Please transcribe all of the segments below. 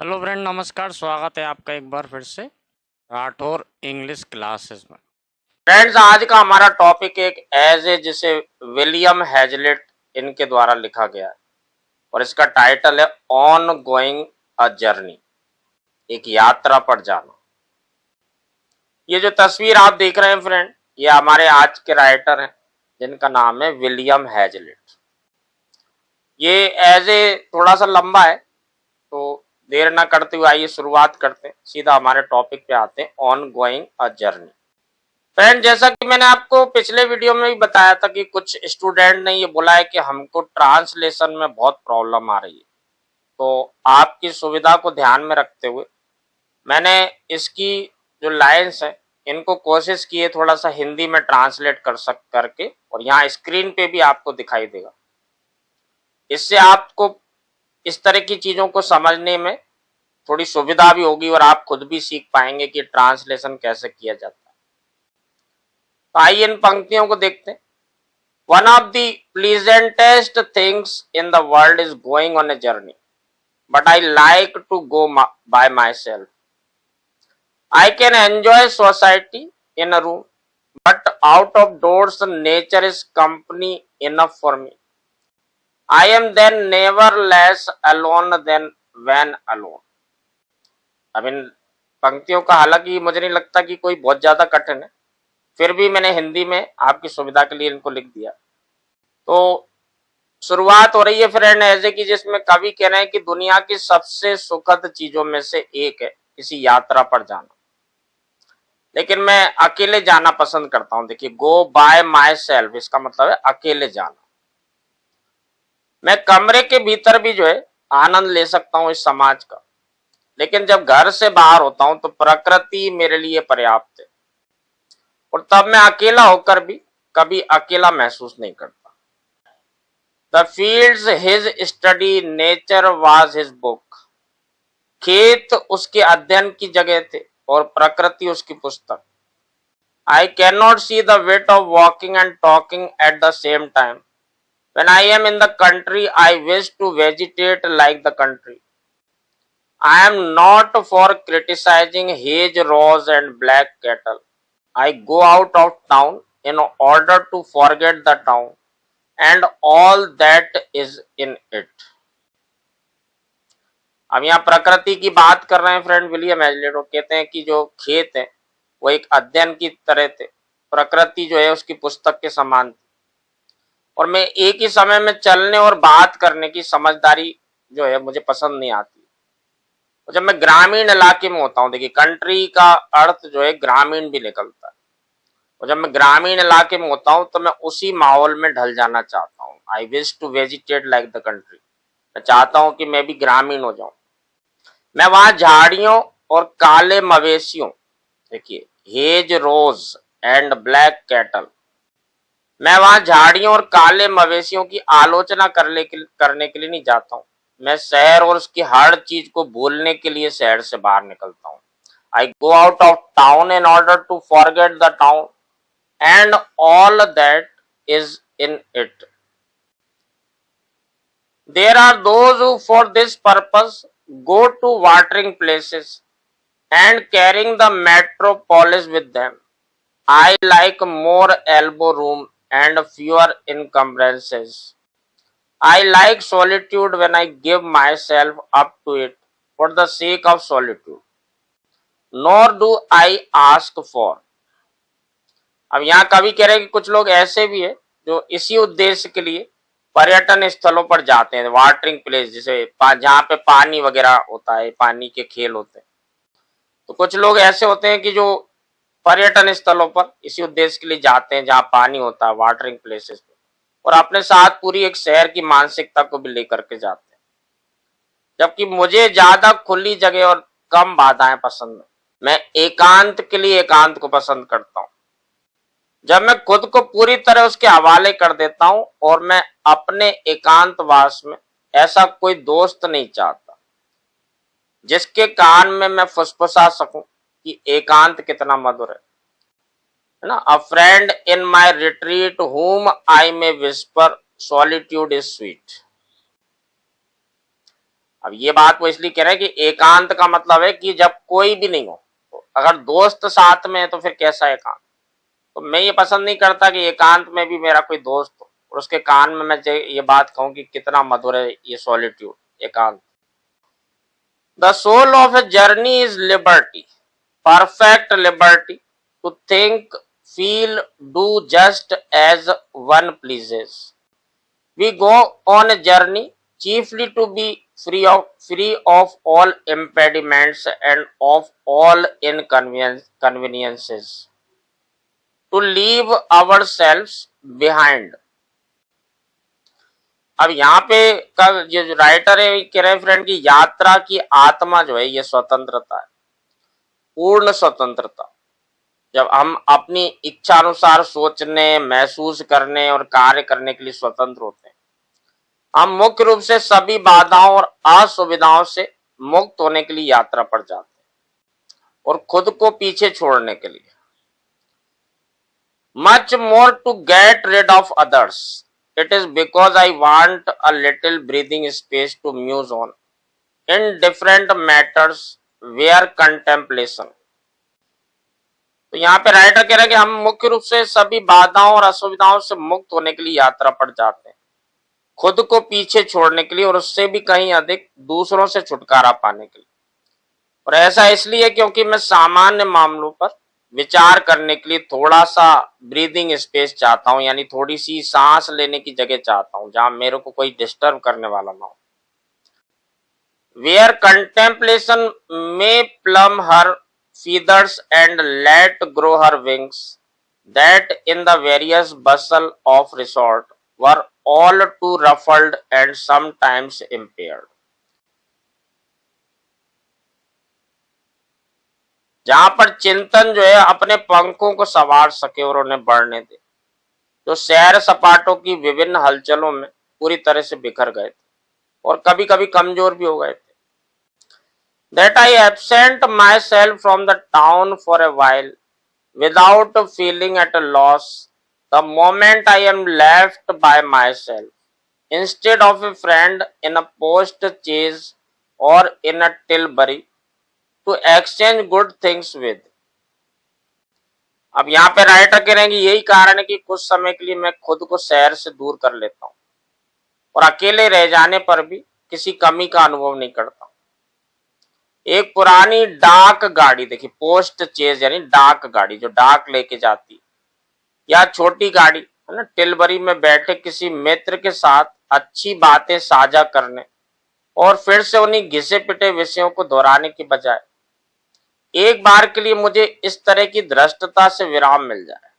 Hello friend, नमस्कार। स्वागत है आपका एक बार फिर से राठौर इंग्लिश क्लासेस में। फ्रेंड्स, आज का हमारा टॉपिक एक एज ए जिसे विलियम हैजलिट इनके द्वारा लिखा गया है और इसका टाइटल है ऑन गोइंग अ जर्नी, एक यात्रा पर जाना। ये जो तस्वीर आप देख रहे हैं फ्रेंड, ये हमारे आज के राइटर हैं जिनका नाम है विलियम हैजलिट। ये एज ए थोड़ा सा लंबा है, तो देर ना करते हुए आइए शुरुआत करते हैं, सीधा हमारे टॉपिक पे आते हैं, on going a journey. Friend, जैसा कि मैंने आपको पिछले वीडियो में भी बताया था कि कुछ स्टूडेंट ने ये बोला है कि हमको ट्रांसलेशन में बहुत प्रॉब्लम आ रही है। तो आपकी सुविधा को ध्यान में रखते हुए मैंने इसकी जो लाइंस है इनको कोशिश की है थोड़ा सा हिंदी में ट्रांसलेट करके, और यहाँ स्क्रीन पे भी आपको दिखाई देगा। इससे आपको इस तरह की चीजों को समझने में थोड़ी सुविधा भी होगी और आप खुद भी सीख पाएंगे कि ट्रांसलेशन कैसे किया जाता है। तो आइए इन पंक्तियों को देखते हैं। One of the pleasantest things in the world is going on a journey, but I like to go by myself. I can enjoy society in a room, but out of doors nature is company enough for me. I am then never less alone than when alone. अब इन पंक्तियों का हालांकि मुझे नहीं लगता कि कोई बहुत ज्यादा कठिन है, फिर भी मैंने हिंदी में आपकी सुविधा के लिए इनको लिख दिया। तो शुरुआत हो रही है फ्रेंड ऐसे की जिसमें कवि कह रहे हैं कि दुनिया की सबसे सुखद चीजों में से एक है किसी यात्रा पर जाना, लेकिन मैं अकेले जाना पसंद करता हूं। देखिए, गो बाय माई सेल्फ, इसका मतलब है अकेले जाना। मैं कमरे के भीतर भी जो है आनंद ले सकता हूं इस समाज का, लेकिन जब घर से बाहर होता हूं तो प्रकृति मेरे लिए पर्याप्त है, और तब मैं अकेला होकर भी कभी अकेला महसूस नहीं करता। The fields his study, nature was his book. खेत उसके अध्ययन की जगह थे और प्रकृति उसकी पुस्तक। I can not see the wheat of walking and talking at the same time. When I am in the country, I wish to vegetate like the country. I am not for criticizing hedge rows and black cattle. I go out of town in order to forget the town and all that is in it. अब यहाँ प्रकृति की बात कर रहे हैं friend William Hazlitt. वो कहते हैं कि जो खेत है वो एक अध्ययन की तरह थे, प्रकृति जो है उसकी पुस्तक के समान थी, और मैं एक ही समय में चलने और बात करने की समझदारी जो है मुझे पसंद नहीं आती। और जब मैं ग्रामीण इलाके में होता हूँ, देखिए कंट्री का अर्थ जो है ग्रामीण भी निकलता है, और जब मैं ग्रामीण इलाके में होता हूँ तो मैं उसी माहौल में ढल जाना चाहता हूँ। I wish to vegetate like the country. मैं चाहता हूँ कि मैं भी ग्रामीण हो जाऊं। मैं वहां झाड़ियों और काले मवेशियों, देखिए hedgerows and black cattle, मैं वहां झाड़ियों और काले मवेशियों की आलोचना करने के लिए नहीं जाता हूँ। मैं शहर और उसकी हर चीज को भूलने के लिए शहर से बाहर निकलता हूँ। I go out of town in order to forget the town and all that is in it. There are those who for this purpose go to watering places and carrying the metropolis with them. I like more elbow room and fewer encumbrances. I like solitude when I give myself up to it for the sake of solitude. Nor do I ask for. अब यहाँ कवि कह रहे हैं कि कुछ लोग ऐसे भी है जो इसी उद्देश्य के लिए पर्यटन स्थलों पर जाते हैं, वाटरिंग प्लेस, जिसे जहाँ पे पानी वगैरह होता है, पानी के खेल होते हैं। तो कुछ लोग ऐसे होते हैं कि जो पर्यटन स्थलों पर इसी उद्देश्य के लिए जाते हैं जहाँ पानी होता है, वाटरिंग प्लेसेस पे, और अपने साथ पूरी एक शहर की मानसिकता को भी लेकर के जाते हैं। जबकि मुझे ज्यादा खुली जगह और कम बाधाएं पसंद है। मैं एकांत के लिए एकांत को पसंद करता हूँ। जब मैं खुद को पूरी तरह उसके हवाले कर देता हूं, और मैं अपने एकांतवास में ऐसा कोई दोस्त नहीं चाहता जिसके कान में मैं फुसफुसा सकूं कि एकांत कितना मधुर है ना। अ friend in my retreat whom I may whisper solitude is sweet. अब ये बात वो इसलिए कह रहे हैं कि एकांत का मतलब है कि जब कोई भी नहीं हो, तो अगर दोस्त साथ में है तो फिर कैसा एकांत। तो मैं ये पसंद नहीं करता कि एकांत में भी मेरा कोई दोस्त हो और उसके कान में मैं ये बात कहूं कि कितना मधुर है ये सॉलिट्यूड, एकांत। The soul of a journey is liberty, perfect liberty to think, feel, do just as one pleases. We go on a journey chiefly to be free of all impediments and of all inconveniences, to leave ourselves behind. अब यहाँ पे का ये जो writer है कह रहे हैं फ्रेंड की यात्रा की आत्मा जो है ये स्वतंत्रता है, पूर्ण स्वतंत्रता। जब हम अपनी इच्छानुसार सोचने, महसूस करने और कार्य करने के लिए स्वतंत्र होते हैं, हम मुख्य रूप से सभी बाधाओं और असुविधाओं से मुक्त होने के लिए यात्रा पर जाते हैं और खुद को पीछे छोड़ने के लिए। Much more to get rid of others, it is because I want a little breathing space to muse on in different matters where contemplation. तो यहाँ पे राइटर कह रहा है कि हम मुख्य रूप से सभी बाधाओं और असुविधाओं से मुक्त होने के लिए यात्रा पर जाते हैं, खुद को पीछे छोड़ने के लिए और उससे भी कहीं अधिक दूसरों से छुटकारा पाने के लिए। और ऐसा इसलिए क्योंकि मैं सामान्य मामलों पर विचार करने के लिए थोड़ा सा ब्रीदिंग स्पेस चाहता हूं, यानी थोड़ी सी सांस लेने की जगह चाहता हूं जहां मेरे को कोई डिस्टर्ब करने वाला ना हो। वेयर कंटेम्पलेशन में plum her feathers and let grow her wings, that in the various bustle of resort were all too ruffled and sometimes impaired. जहां पर चिंतन जो है अपने पंखों को संवार सके और उन्हें बढ़ने दे, जो सैर सपाटों की विभिन्न हलचलों में पूरी तरह से बिखर गए थे और कभी कभी कमजोर भी हो गए थे। That I absent myself from the town for a while without feeling at a loss the moment I am left by myself, instead of a friend in a post chaise or in a tilbury to exchange good things with. अब यहाँ पे writer कह रहे हैं कि यही कारण है कि कुछ समय के लिए मैं खुद को शहर से दूर कर लेता हूँ और अकेले रह जाने पर भी किसी कमी का अनुभव नहीं करता। एक पुरानी डाक गाड़ी देखिए, पोस्ट चेज यानी डाक गाड़ी जो डाक लेके जाती, या छोटी गाड़ी है ना, टिलबरी में बैठे किसी मित्र के साथ अच्छी बातें साझा करने और फिर से उन्हीं घिसे पिटे विषयों को दोहराने की बजाय एक बार के लिए मुझे इस तरह की धृष्टता से विराम मिल जाए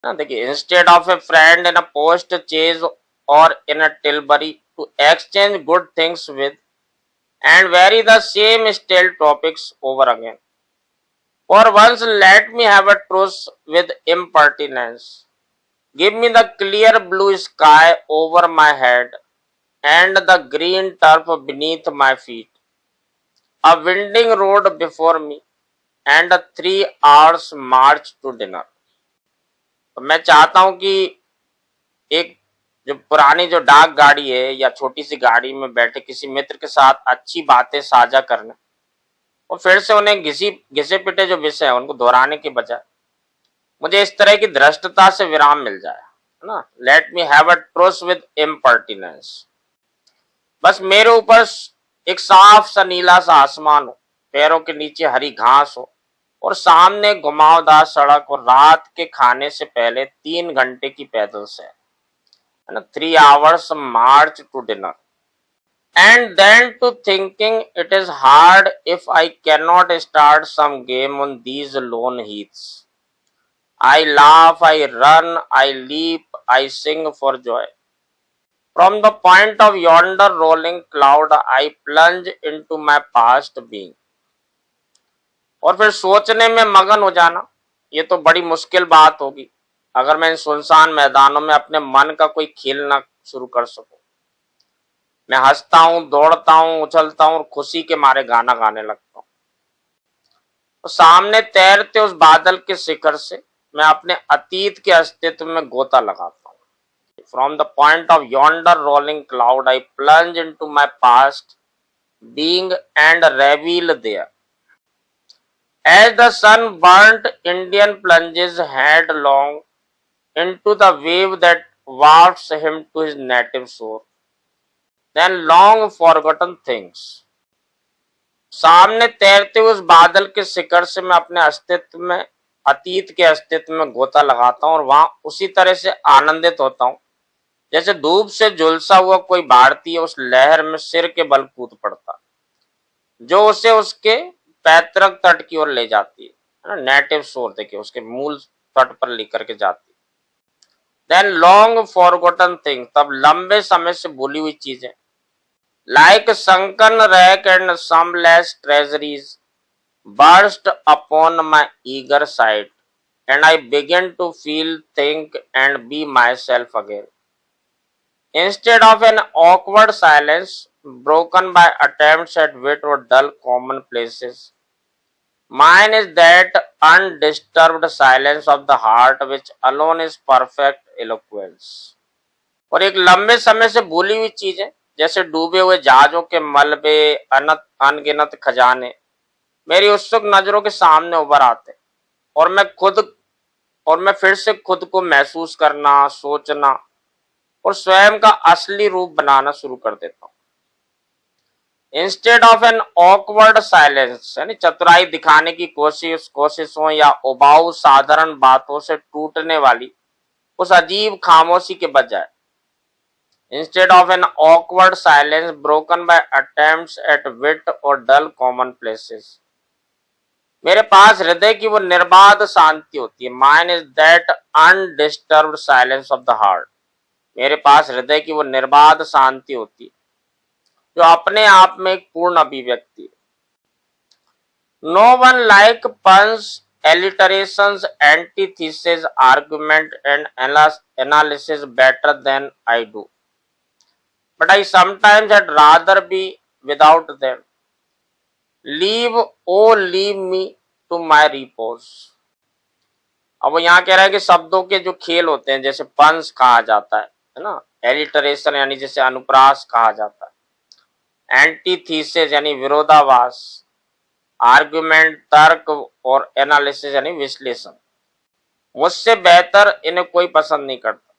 ना। देखिए, instead of a friend in a post chaise और in a tilbury to exchange good things with and vary the same stale topics over again. For once let me have a truce with impertinence. Give me the clear blue sky over my head and the green turf beneath my feet, a winding road before me and a 3 hours march to dinner. तो मैं चाहता हूं कि एक जो पुरानी जो डाक गाड़ी है या छोटी सी गाड़ी में बैठे किसी मित्र के साथ अच्छी बातें साझा करने और फिर से उन्हें घिसे पिटे जो विषय है उनको दोहराने के बजाय मुझे इस तरह की धृष्टता से विराम मिल जाए, है ना। Let me have a truce with impertinence. बस मेरे ऊपर एक साफ सा नीला सा आसमान हो, पैरों के नीचे हरी घास हो और सामने घुमावदार सड़क और रात के खाने से पहले 3 घंटे की पैदल सैर, 3 hours march to dinner, and then to thinking it is hard if I cannot start some game on these lone heaths. I laugh, I run, I leap, I sing for joy. From the point of yonder rolling cloud I plunge into my past being. और फिर सोचने में मगन हो जाना, ये तो बड़ी मुश्किल बात होगी अगर मैं इन सुनसान मैदानों में अपने मन का कोई खेल ना शुरू कर सकूं। मैं हंसता हूं, दौड़ता हूं, उछलता हूं और खुशी के मारे गाना गाने लगता हूं। तो सामने तैरते उस बादल के शिखर से मैं अपने अतीत के अस्तित्व में गोता लगाता हूं। From the point of yonder rolling cloud I plunge into my past being and revel there. As the sun burnt, Indian plunges headlong into the wave that wafts him to his native shore. Then long forgotten things. सामने तैरते हुए उस बादल के शिखर से मैं अपने अस्तित्व में, अतीत के अस्तित्व में गोता लगाता हूं और वहां उसी तरह से आनंदित होता हूं जैसे धूप से झुलसा हुआ कोई भारतीय उस लहर में सिर के बल कूद पड़ता जो उसे उसके पैतृक तट की ओर ले जाती है ना, नेटिव शोर, देखिए उसके मूल तट पर लेकर के जाती है। देन लॉन्ग फॉरगॉटन थिंग, तब लंबे समय से भूली हुई चीजें, like sunken wreck and sumless treasuries, burst upon my eager sight, and I began to feel, think, and be myself again. Instead of an awkward silence broken by attempts at wit or dull commonplaces, mine is that undisturbed silence of the heart which alone is perfect eloquence. और एक लंबे समय से भूली हुई चीज है, जैसे डूबे हुए जहाजों के मलबे, अनगिनत खजाने मेरी उत्सुक नजरों के सामने उभर आते और मैं फिर से खुद को महसूस करना, सोचना और स्वयं का असली रूप बनाना शुरू कर देता हूँ। Instead of an awkward silence, यानी चतुराई दिखाने की कोशिशों या उबाऊ साधारण बातों से टूटने वाली उस अजीब खामोशी के बजाय, instead of an awkward silence broken by attempts at wit or dull commonplaces, मेरे पास हृदय की वो निर्बाध शांति होती है। Mine is that undisturbed silence of the heart, मेरे पास हृदय की वो निर्बाध शांति होती है जो अपने आप में एक पूर्ण अभिव्यक्ति है। No one like puns alliterations, antithesis, argument and analysis better than I do, but I sometimes had rather be without them. Leave, oh leave me to my repose. अब वो यहाँ कह रहा है कि शब्दों के जो खेल होते हैं, जैसे पंस कहा जाता है ना, एलिटरेशन यानी जैसे अनुप्रास कहा जाता है, एंटीथीसिस यानी विरोधाभास, आर्गुमेंट तर्क और एनालिसिस यानी विश्लेषण, मुझसे बेहतर इन्हें कोई पसंद नहीं करता,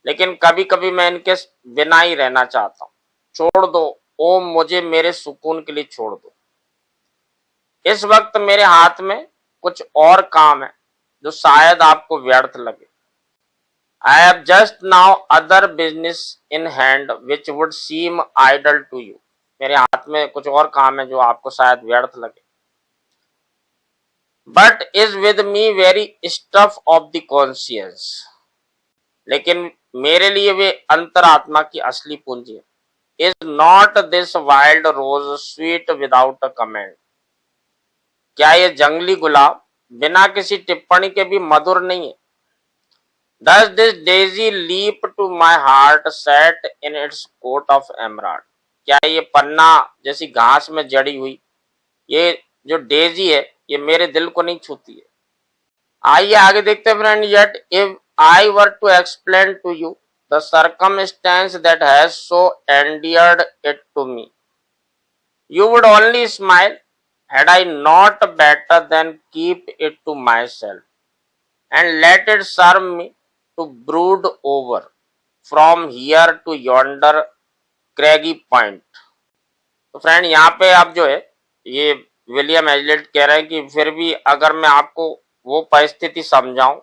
लेकिन कभी कभी मैं इनके बिना ही रहना चाहता हूँ। छोड़ दो ओ मुझे मेरे सुकून के लिए छोड़ दो। इस वक्त मेरे हाथ में कुछ और काम है जो शायद आपको व्यर्थ लगे। I have just now other business in hand which would seem idle to you. मेरे हाथ में कुछ और काम है जो आपको शायद व्यर्थ लगे। But is with me very stuff of the conscience. लेकिन मेरे लिए वे अंतरात्मा की असली पूंजी है। Is not this wild rose sweet without a comment? क्या ये जंगली गुलाब बिना किसी टिप्पणी के भी मधुर नहीं है? Does this daisy leap to my heart set in its coat of emerald? क्या ये पन्ना जैसी घास में जड़ी हुई ये जो डेजी है ये मेरे दिल को नहीं छूती है? आइए आगे देखते हैं friend. Yet if I were to explain to you the circumstance that has so endeared it to me, you would only smile. Had I not better than keep it to myself and let it serve me to brood over from here to yonder craggy point? तो friend यहाँ पे आप जो है ये William हेजलिट कह रहे हैं कि फिर भी अगर मैं आपको वो परिस्थिति समझाऊं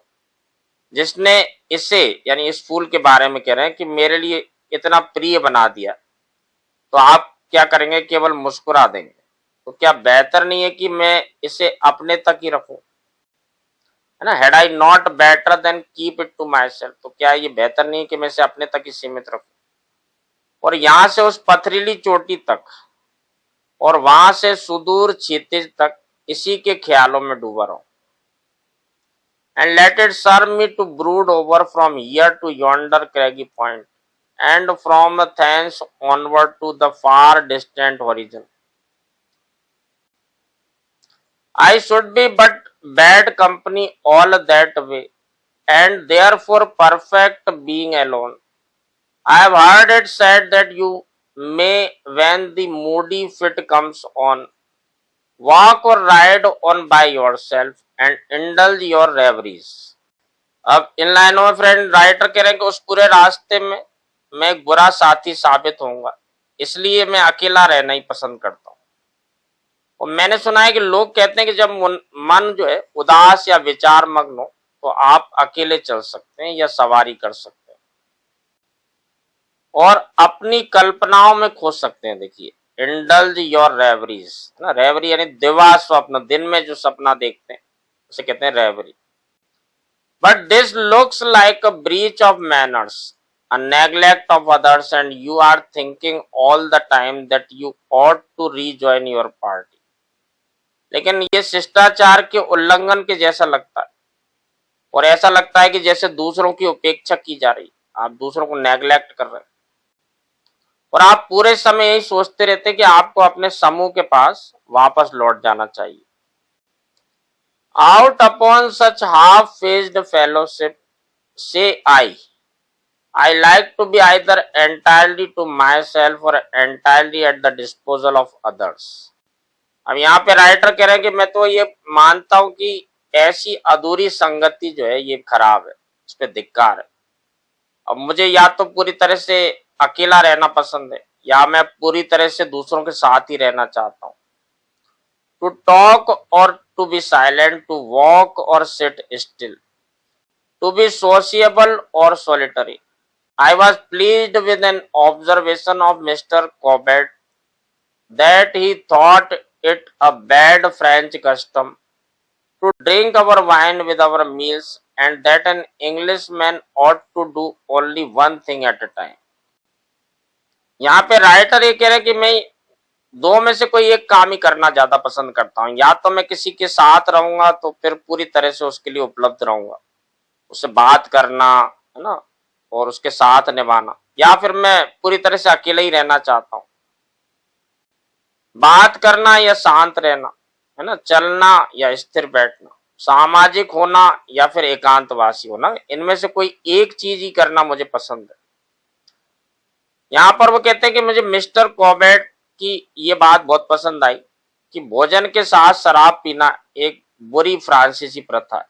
जिसने इसे यानी इस फूल के बारे में कह रहे हैं कि मेरे लिए इतना प्रिय बना दिया, तो आप क्या करेंगे? केवल मुस्कुरा देंगे। तो क्या बेहतर नहीं है कि मैं इसे अपने तक ही रखूं, है ना? Had I not better than keep it to myself, तो क्या ये बेहतर नहीं है कि मैं इसे अपने तक ही सीमित रखूं और यहां से उस पथरीली चोटी तक और वहां से सुदूर क्षितिज तक इसी के ख्यालों में डूबा रहूं। And let it serve me to brood over from here to yonder craggy point, and from thence onward to the far distant horizon. I should be but bad company all that way, and therefore perfect being alone. I have heard it said that you may when the moody fit comes on, walk or ride on by yourself and indulge your reveries. अब इन लाइनों में friend writer कह रहे हैं कि उस पूरे रास्ते में मैं एक बुरा साथी साबित होऊंगा, इसलिए मैं अकेला रहना ही पसंद करता हूँ। और मैंने सुना है कि लोग कहते हैं कि जब मन जो है उदास या विचार मग्न हो तो आप अकेले चल सकते हैं या सवारी कर सकते हैं और अपनी कल्पनाओं में खो सकते हैं। देखिए, इंडल्ज योर रेवरीज, ना, रेवरी यानी दिवा स्वप्न, दिन में जो सपना देखते हैं उसे कहते हैं reverie. But this looks like a breach of manners, a neglect of others, and you are thinking all the time that you ought to rejoin your party. लेकिन ये शिष्टाचार के उल्लंघन के जैसा लगता है और ऐसा लगता है कि जैसे दूसरों की उपेक्षा की जा रही, आप दूसरों को नेग्लेक्ट कर रहे हैं और आप पूरे समय यही सोचते रहते हैं कि आपको अपने समूह के पास वापस लौट जाना चाहिए। Out upon such half-faced fellowship, say I like to be either entirely to myself or entirely at the disposal of others. अब यहाँ पे राइटर कह रहे हैं कि मैं तो ये मानता हूं कि ऐसी अधूरी संगति जो है ये खराब है, इस पे धिक्कार है। अब मुझे या तो पूरी तरह से अकेला रहना पसंद है या मैं पूरी तरह से दूसरों के साथ ही रहना चाहता हूँ। टू टॉक और to be silent, to walk और sit still, to be sociable और solitary. I was pleased with an observation of Mr. Cobbett that he thought it a bad French custom to drink our wine with our meals and that an Englishman ought to do only one thing at a time. यहाँ पे writer ये कह रहे हैं कि मैं दो में से कोई एक काम ही करना ज्यादा पसंद करता हूँ। या तो मैं किसी के साथ रहूंगा तो फिर पूरी तरह से उसके लिए उपलब्ध रहूंगा, उससे बात करना, है ना, और उसके साथ निभाना, या फिर मैं पूरी तरह से अकेले ही रहना चाहता हूं, बात करना या शांत रहना, है ना, चलना या स्थिर बैठना, सामाजिक होना या फिर एकांतवासी होना, इनमें से कोई एक चीज ही करना मुझे पसंद है। यहां पर वो कहते हैं कि मुझे मिस्टर कॉबेट की ये बात बहुत पसंद आई कि भोजन के साथ शराब पीना एक बुरी फ्रांसीसी प्रथा है,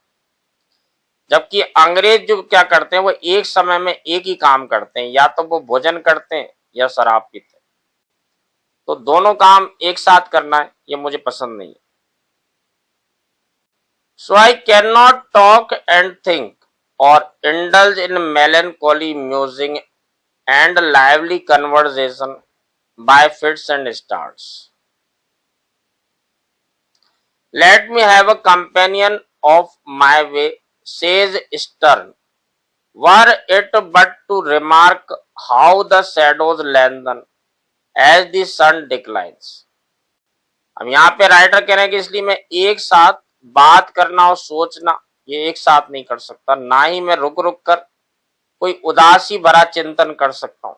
जबकि अंग्रेज जो क्या करते हैं वो एक समय में एक ही काम करते हैं, या तो वो भोजन करते हैं या शराब पीते हैं। तो दोनों काम एक साथ करना है ये मुझे पसंद नहीं है। So I cannot talk and think और indulge in melancholy musing and lively conversation by fits and starts. Let me have a companion of my way, says Stern, were it but to remark how the shadows lengthen as the sun declines. अब यहाँ पे writer कह रहे हैं कि इसलिए मैं एक साथ बात करना और सोचना ये एक साथ नहीं कर सकता, ना ही मैं रुक रुक कर कोई उदासी भरा चिंतन कर सकता हूँ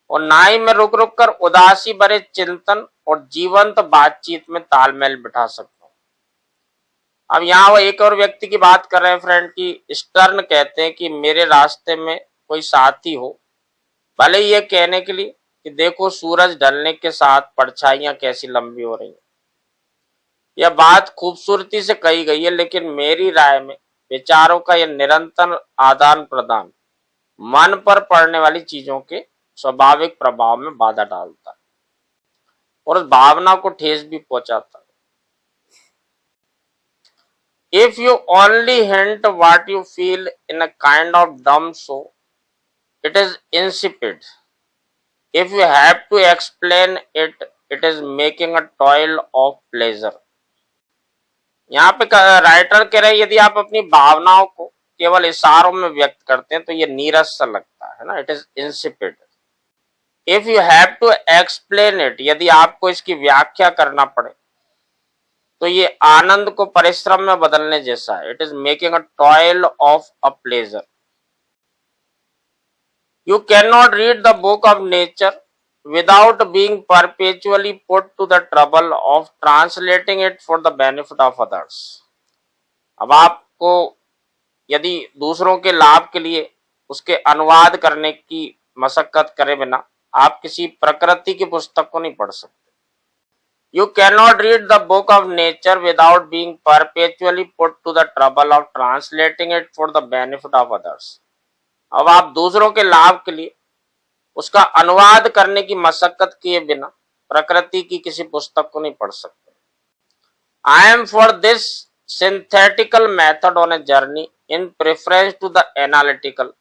और ना ही मैं रुक रुक कर उदासी भरे चिंतन और जीवंत बातचीत में तालमेल बिठा सकता हूँ। अब यहाँ वो एक और व्यक्ति की बात कर रहे हैं फ्रेंड की स्टर्न कहते हैं कि मेरे रास्ते में कोई साथी हो, भले ये कहने के लिए कि देखो सूरज ढलने के साथ परछाइयां कैसी लंबी हो रही हैं। यह बात खूबसूरती से कही गई है, लेकिन मेरी राय में विचारों का यह निरंतर आदान प्रदान मन पर पड़ने वाली चीजों के स्वाभाविक प्रभाव में बाधा डालता है और उस भावना को ठेस भी पहुंचाता है। If you only hint what you feel in a kind of dumb show, it is insipid. If you have to explain it, it is making a toil of pleasure. यहाँ पे राइटर कह रहे हैं यदि आप अपनी भावनाओं को केवल इशारों में व्यक्त करते हैं तो ये नीरस सा लगता है ना, it is insipid. If you have to explain it, यदि आपको इसकी व्याख्या करना पड़े तो ये आनंद को परिश्रम में बदलने जैसा है। It is making a toil of a pleasure. You can not read the book of nature without being perpetually put to the trouble of translating it for the benefit of others. अब आपको यदि दूसरों के लाभ के लिए उसके अनुवाद करने की मशक्कत करे बिना आप किसी प्रकृति की पुस्तक को नहीं पढ़ सकते। You cannot read the book of nature without being perpetually put to the trouble of translating it for the benefit of others. अब आप दूसरों के लाभ के लिए उसका अनुवाद करने की मशक्कत किए बिना प्रकृति की किसी पुस्तक को नहीं पढ़ सकते। I am for this synthetical method on a journey in preference to the analytical.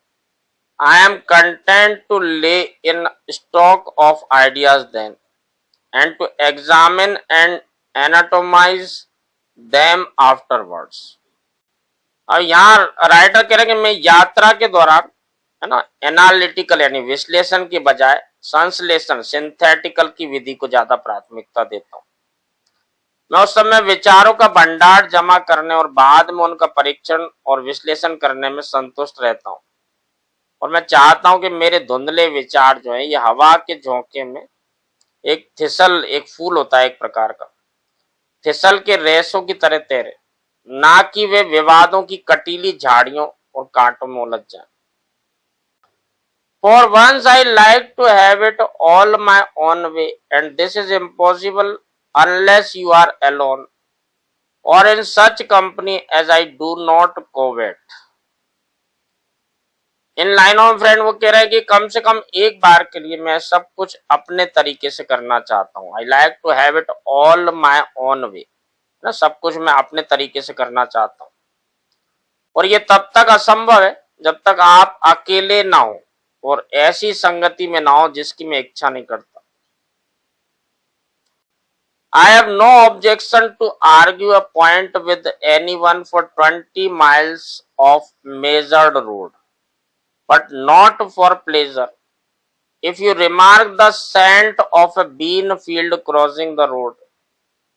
I am content to lay in stock of ideas then, and to examine and anatomize them afterwards. अब यहाँ writer कह रहे हैं कि मैं यात्रा के दौरान, है ना, एनालिटिकल यानी विश्लेषण की बजाय संश्लेषण सिंथेटिकल की विधि को ज्यादा प्राथमिकता देता हूं। मैं उस समय विचारों का भंडार जमा करने और बाद में उनका परीक्षण और विश्लेषण करने में संतुष्ट रहता हूं, और मैं चाहता हूं कि मेरे धुंधले विचार जो है ये हवा के झोंके में एक थिसल, एक फूल होता है एक प्रकार का, थिसल के रेशों की तरह तैरे, ना कि वे विवादों की कटीली झाड़ियों और कांटों में उलझ जाएं। For once I like to have it all my own way, and this is impossible unless you are alone or in such company as I do not covet. इन लाइनों में फ्रेंड वो कह रहा है कि कम से कम एक बार के लिए मैं सब कुछ अपने तरीके से करना चाहता हूँ। I like to have it all my own way, ना, सब कुछ मैं अपने तरीके से करना चाहता हूँ, और ये तब तक असंभव है जब तक आप अकेले ना हो और ऐसी संगति में ना हो जिसकी मैं इच्छा नहीं करता। I have no objection to argue a point with anyone for 20 miles of measured road, but not for pleasure. If you remark the scent of a bean field crossing the road,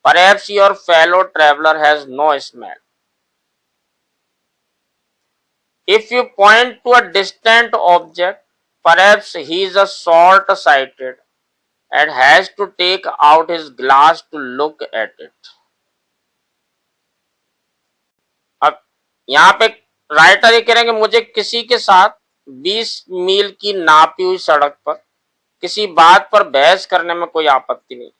perhaps your fellow traveler has no smell. If you point to a distant object, perhaps he is a short-sighted and has to take out his glass to look at it. अब यहाँ पे writer ये कह रहे हैं कि मुझे किसी के साथ 20 मील की नापी हुई सड़क पर किसी बात पर बहस करने में कोई आपत्ति नहीं,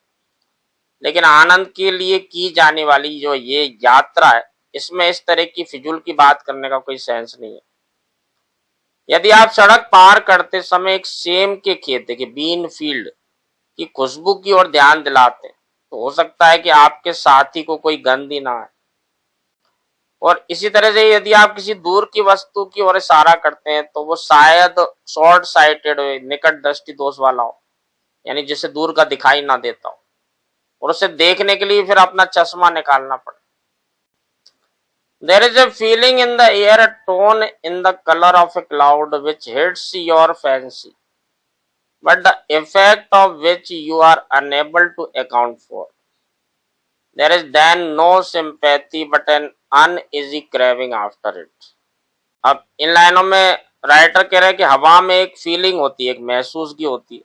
लेकिन आनंद के लिए की जाने वाली जो ये यात्रा है, इसमें इस तरह की फिजूल की बात करने का कोई सेंस नहीं है। यदि आप सड़क पार करते समय एक सेम के खेत के बीन फील्ड की खुशबू की ओर ध्यान दिलाते, तो हो सकता है कि आपके साथी को कोई गंध ही ना आए। और इसी तरह से यदि आप किसी दूर की वस्तु की ओर इशारा करते हैं तो वो शायद शॉर्ट साइटेड हो, निकट दृष्टि दोष वाला हो, यानी जिसे दूर का दिखाई ना देता हो, और उसे देखने के लिए फिर अपना चश्मा निकालना पड़े। There is a feeling in the air, a tone in the color of a cloud which hits your fancy, but the effect of which you are unable to account for. There is then no sympathy but an uneasy craving after it. अब इन लाइनों में writer कह रहे हैं कि हवा में एक फीलिंग होती है, एक महसूस की होती है,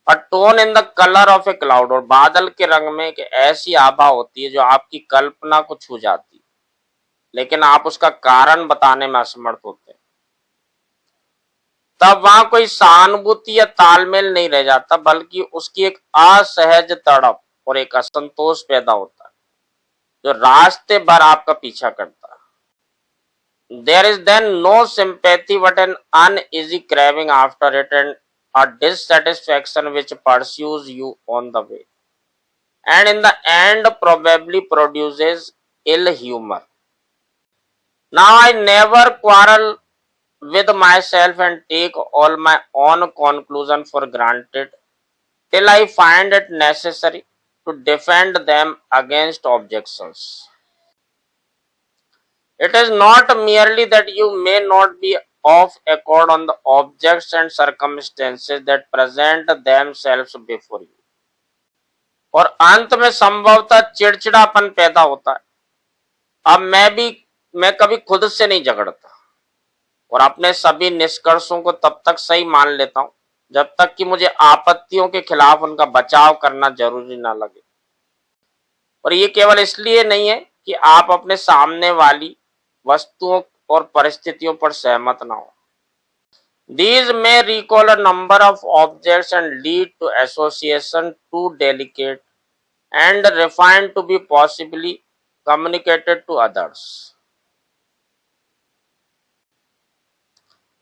और tone in the colour of A cloud, और बादल के रंग में एक ऐसी आभा होती है जो आपकी कल्पना को छू जाती है, लेकिन आप उसका कारण बताने में असमर्थ होते हैं। तब वहां कोई सहानुभूति या तालमेल नहीं रह जाता, बल्कि उसकी एक असहज तड़प और एक असंतोष पैदा होता है जो रास्ते भर आपका पीछा करता है। There is then no sympathy but an uneasy craving after it and a dissatisfaction which pursues you on the way, and in the end probably produces ill humor. Now I never quarrel with myself and take all my own conclusion for granted till I find it necessary to defend them against objections. It is not merely that you may not be of accord on the objects and circumstances that present themselves before you, और अंत में संभवतः चिड़चिड़ापन पैदा होता है। अब मैं कभी खुद से नहीं झगड़ता और अपने सभी निष्कर्षों को तब तक सही मान लेता हूं जब तक कि मुझे आपत्तियों के खिलाफ उनका बचाव करना जरूरी ना लगे। और ये केवल इसलिए नहीं है कि आप अपने सामने वाली वस्तुओं और परिस्थितियों पर सहमत ना हो, These may recall a number of objects and lead to association too delicate and refined to be possibly communicated to others.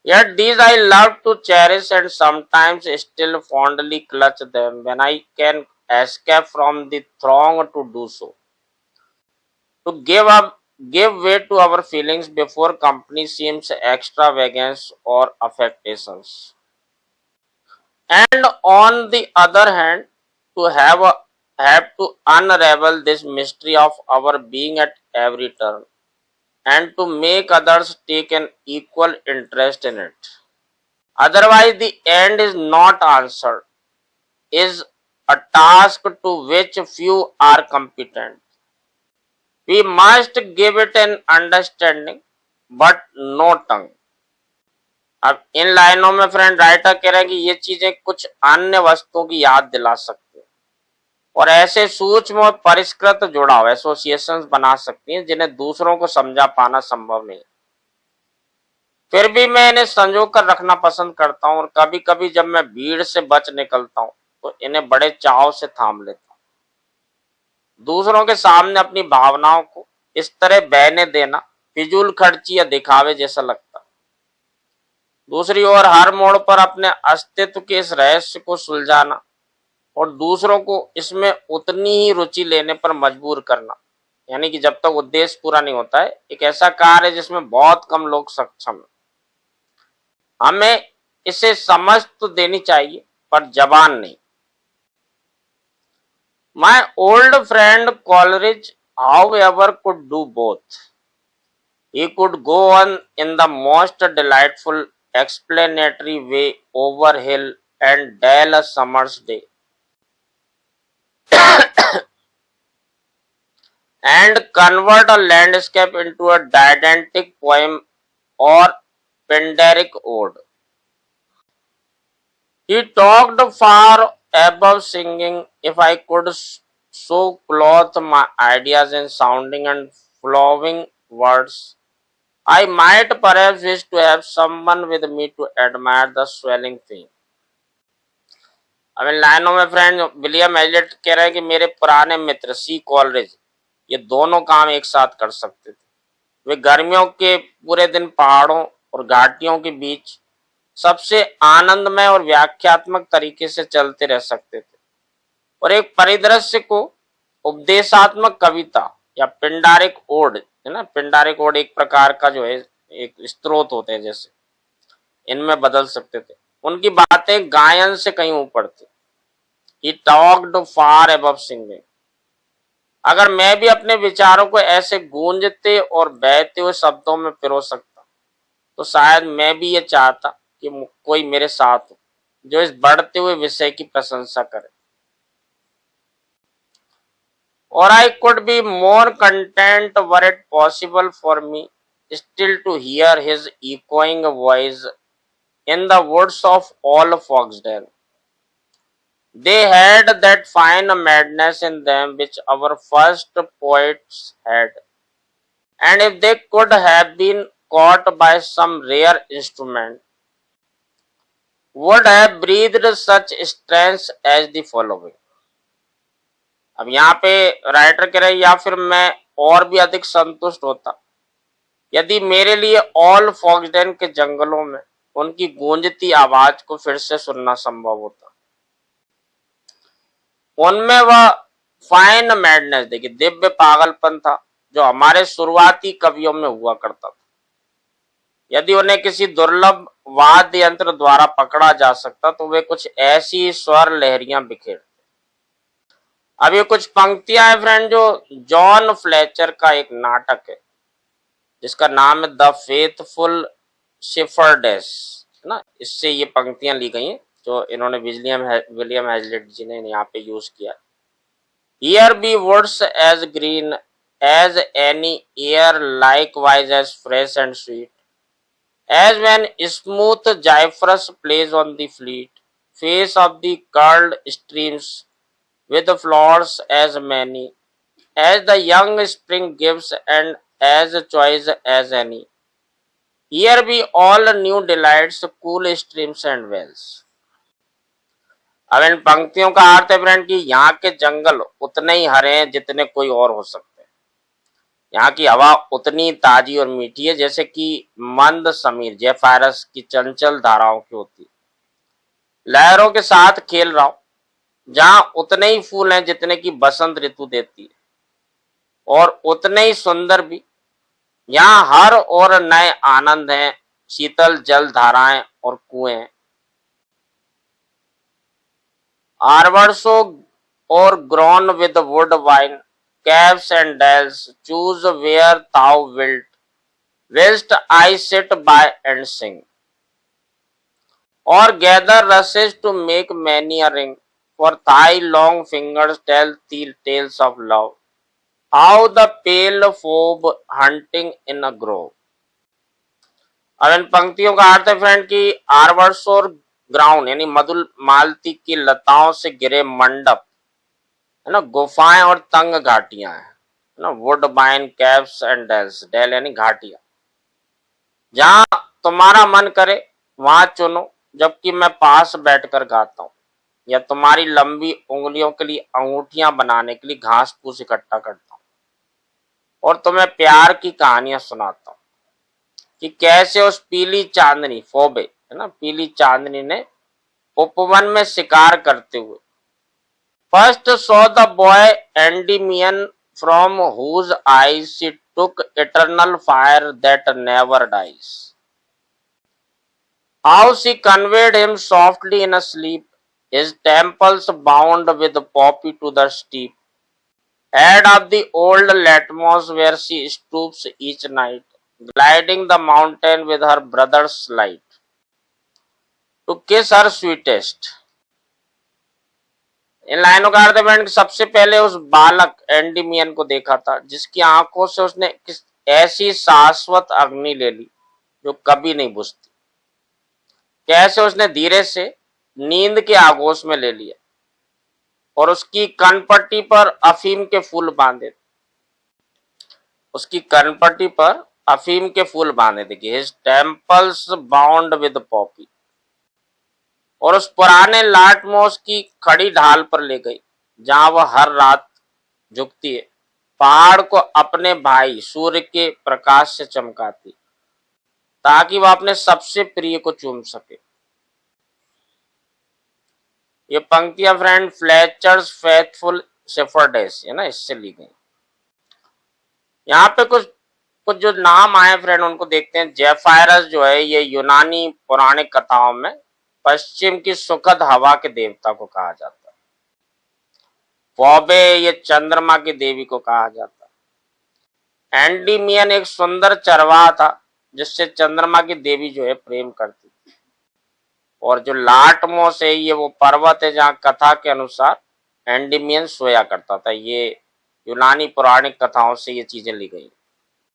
Yet these I love to cherish and sometimes still fondly clutch them when I can escape from the throng to do so. To give way to our feelings before company seems extravagance or affectations. And on the other hand, to have to unravel this mystery of our being at every turn and to make others take an equal interest in it. Otherwise, the end is not answered, is a task to which few are competent. We must give it an understanding, but no tongue. अब इन लाइनों में friend writer कह रहे हैं कि ये चीजें कुछ अन्य वस्तुओं की याद दिला सकती हैं और ऐसे सूक्ष्म और परिष्कृत जुड़ाव एसोसिएशंस बना सकती हैं जिन्हें दूसरों को समझा पाना संभव नहीं। फिर भी मैं इन्हें संजो कर रखना पसंद करता हूँ और कभी कभी जब मैं भीड़ से बच निकलता हूँ तो इन्हें बड़े चाव से थाम लेता हूँ। दूसरों के सामने अपनी भावनाओं को इस तरह बहने देना फिजूल खर्ची या दिखावे जैसा लगता। दूसरी ओर हर मोड़ पर अपने अस्तित्व के इस रहस्य को सुलझाना और दूसरों को इसमें उतनी ही रुचि लेने पर मजबूर करना, यानी कि जब तक उद्देश्य पूरा नहीं होता है, एक ऐसा कार्य है जिसमें बहुत कम लोग सक्षम हैं। हमें इसे समझ तो देनी चाहिए पर जबान नहीं। My old friend Coleridge, however, could do both. He could go on in the most delightful explanatory way over hill and dale a summer's day, and convert a landscape into a didactic poem or Pindaric ode. He talked far above singing. If I could so clothe my ideas in sounding and flowing words, I might perhaps wish to have someone with me to admire the swelling theme. अब इन लाइनों में friend William Elliott कह रहे हैं कि मेरे पुराने मित्र सी Coleridge ये दोनों काम एक साथ कर सकते थे। वे गर्मियों के पूरे दिन पहाड़ों और घाटियों के बीच सबसे आनंदमय और व्याख्यात्मक तरीके से चलते रह सकते थे और एक परिदृश्य को उपदेशात्मक कविता या पिंडारिक ओड है ना, पिंडारिक ओड एक प्रकार का जो है एक स्त्रोत होते हैं जैसे, इनमें बदल सकते थे। उनकी बातें गायन से कहीं ऊपर थी। He talked far above singing. अगर मैं भी अपने विचारों को ऐसे गूंजते और बहते हुए शब्दों में पिरो सकता तो शायद मैं भी ये चाहता कि कोई मेरे साथ हो जो इस बढ़ते हुए विषय की प्रशंसा करे। Or I could be more content were it possible for me still to hear his echoing voice in the woods of all Foxdale. They had that fine madness in them which our first poets had, and if they could have been caught by some rare instrument, would have breathed such strength as the following. अब यहाँ पे writer कह रहे या फिर मैं और भी अधिक संतुष्ट होता यदि मेरे लिए ऑल फॉक्सडेन के जंगलों में उनकी गूंजती आवाज को फिर से सुनना संभव होता। उनमें वह फाइन मैडनेस देखिए दिव्य पागलपन था जो हमारे शुरुआती कवियों में हुआ करता था। यदि उन्हें किसी दुर्लभ वाद्य यंत्र द्वारा पकड़ा जा सकता तो वे कुछ ऐसी स्वर लहरियां बिखेरते। अब ये कुछ पंक्तियां हैं फ्रेंड जो जॉन फ्लेचर का एक नाटक है जिसका नाम है द फेथफुल शेफर्डेस, है ना, इससे ये पंक्तियां ली गई हैं जो इन्होंने विलियम हैजलिट जी ने यहाँ पे यूज किया। Here be woods as green as any air, likewise as fresh and sweet, as when smooth Gyphrus plays on the fleet face of the curled streams, with flowers as many as the young spring gives and as choice as any. Here be all new delights, cool streams and wells. अब इन पंक्तियों का अर्थ है friend कि यहाँ के जंगल उतने ही हरे हैं जितने कोई और हो सकते हैं। यहाँ की हवा उतनी ताजी और मीठी है जैसे कि मंद समीर जेफायरस की चंचल धाराओं की होती। लहरों के साथ खेल रहा हूं जहां उतने ही फूल हैं जितने की बसंत ऋतु देती है, और उतने ही सुंदर भी। यहाँ हर और नए आनंद हैं, शीतल जल धाराएं और कुएं हैं। Arbors or grown with wood vine, caves and dells, choose where thou wilt, whilst I sit by and sing. Or gather rushes to make many a ring, for thy long fingers tell the tales of love, how the pale phobe hunting in a grove. अब इन पंक्तियों का अर्थ है friend कि आर्बर्स और ground यानी मधुल मालती की लताओं से घिरे मंडप है ना, गुफाएं और तंग घाटियां है ना, वुड बाइन कैव्स एंड डेल्स, डेल यानी घाटियां, जहां तुम्हारा मन करे वहां चुनो, जबकि मैं पास बैठकर गाता हूं, या तुम्हारी लंबी उंगलियों के लिए अंगूठियां बनाने के लिए घास फूस इकट्ठा करता हूं, और तुम्हें प्यार की कहानियां सुनाता हूं कि कैसे उस पीली चांदनी फोबे है ना, पीली चांदनी ने उपवन में शिकार करते हुए first saw the boy Endymion from whose eyes she took eternal fire that never dies, how she conveyed him softly in a sleep, his temples bound with poppy to the steep head of the old Latmos where she stoops each night, gliding the mountain with her brother's light, to kiss her sweetest. इन लाइनों का अर्थ है सबसे पहले उस बालक Endymion को देखा था जिसकी आंखों से उसने ऐसी शाश्वत अग्नि ले ली जो कभी नहीं बुझती। कैसे उसने धीरे से नींद के आगोश में ले लिया और उसकी कनपट्टी पर अफीम के फूल बांधे, उसकी कनपट्टी पर अफीम के फूल बांधे। देखिए his temples bound with Poppy, और उस पुराने लाटमोस की खड़ी ढाल पर ले गई जहां वह हर रात झुकती है, पहाड़ को अपने भाई सूर्य के प्रकाश से चमकाती ताकि वह अपने सबसे प्रिय को चूम सके। ये पंक्तियां फ्रेंड फ्लेचर्स फेथफुल शेफर्डेस है ना, इससे ली गई। यहाँ पे कुछ कुछ जो नाम आए फ्रेंड उनको देखते हैं। जेफायरस जो है ये यूनानी पौराणिक कथाओं में पश्चिम की सुखद हवा के देवता को कहा जाता है। फोबे ये चंद्रमा की देवी को कहा जाता है। एंडीमियन एक सुंदर चरवाहा था जिससे चंद्रमा की देवी जो है प्रेम करती थी। और जो लाटमोस है ये वो पर्वत है जहाँ कथा के अनुसार एंडीमियन सोया करता था। ये यूनानी पौराणिक कथाओं से ये चीजें ली गई।